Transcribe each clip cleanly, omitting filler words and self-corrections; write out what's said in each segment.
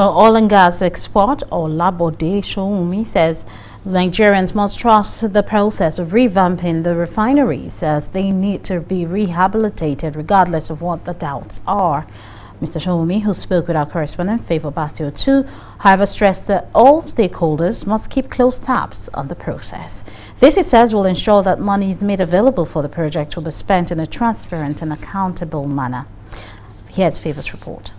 Well, oil and gas export or Labode says Nigerians must trust the process of revamping the refineries as they need to be rehabilitated regardless of what the doubts are. Mr. Shoumi, who spoke with our correspondent Favor Basio too, however, stressed that all stakeholders must keep close tabs on the process. This, he says, will ensure that money is made available for the project will be spent in a transparent and accountable manner. Here's Favor's report.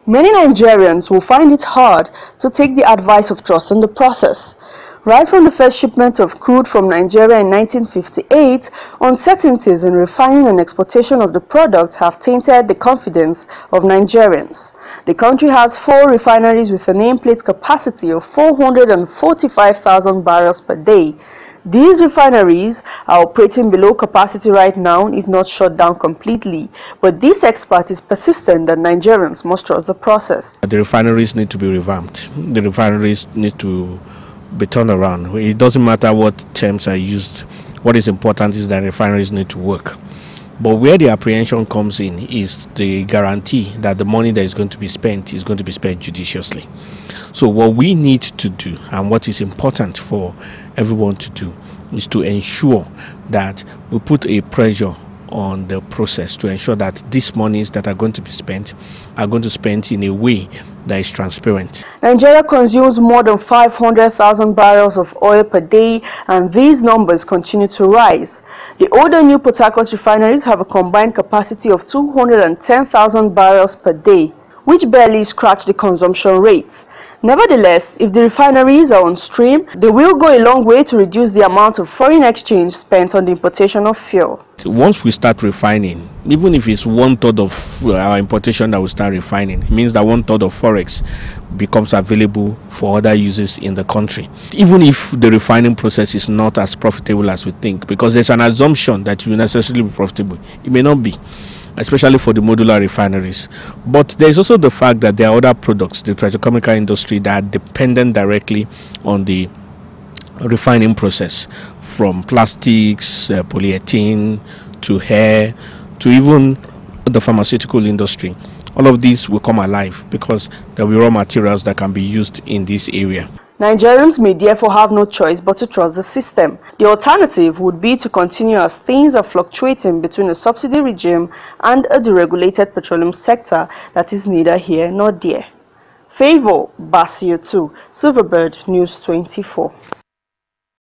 Many Nigerians will find it hard to take the advice of trust in the process. Right from the first shipment of crude from Nigeria in 1958, uncertainties in refining and exportation of the product have tainted the confidence of Nigerians. The country has 4 refineries with a nameplate capacity of 445,000 barrels per day. These refineries are operating below capacity right now, if not shut down completely. But this expert is persistent that Nigerians must trust the process. The refineries need to be revamped. The refineries need to be turned around. It doesn't matter what terms are used. What is important is that refineries need to work. But where the apprehension comes in is the guarantee that the money that is going to be spent judiciously. So what we need to do, and what is important for everyone to do, is to ensure that we put a pressure on the process to ensure that these monies that are going to be spent are going to be spent in a way that is transparent. Nigeria consumes more than 500,000 barrels of oil per day, and these numbers continue to rise. The old and new Port Harcourt refineries have a combined capacity of 210,000 barrels per day, which barely scratch the consumption rates. Nevertheless, if the refineries are on stream, they will go a long way to reduce the amount of foreign exchange spent on the importation of fuel. Once we start refining, even if it's 1/3 of our importation that we start refining, it means that 1/3 of forex becomes available for other uses in the country. Even if the refining process is not as profitable as we think, because there's an assumption that it will necessarily be profitable. It may not be, especially for the modular refineries. But there's also the fact that there are other products, the petrochemical industry, that are dependent directly on the refining process, from plastics, polyethylene, to hair, to even the pharmaceutical industry. All of these will come alive because there will be raw materials that can be used in this area. Nigerians may therefore have no choice but to trust the system. The alternative would be to continue as things are fluctuating between a subsidy regime and a deregulated petroleum sector that is neither here nor there. Favor Basio 2, Silverbird News 24.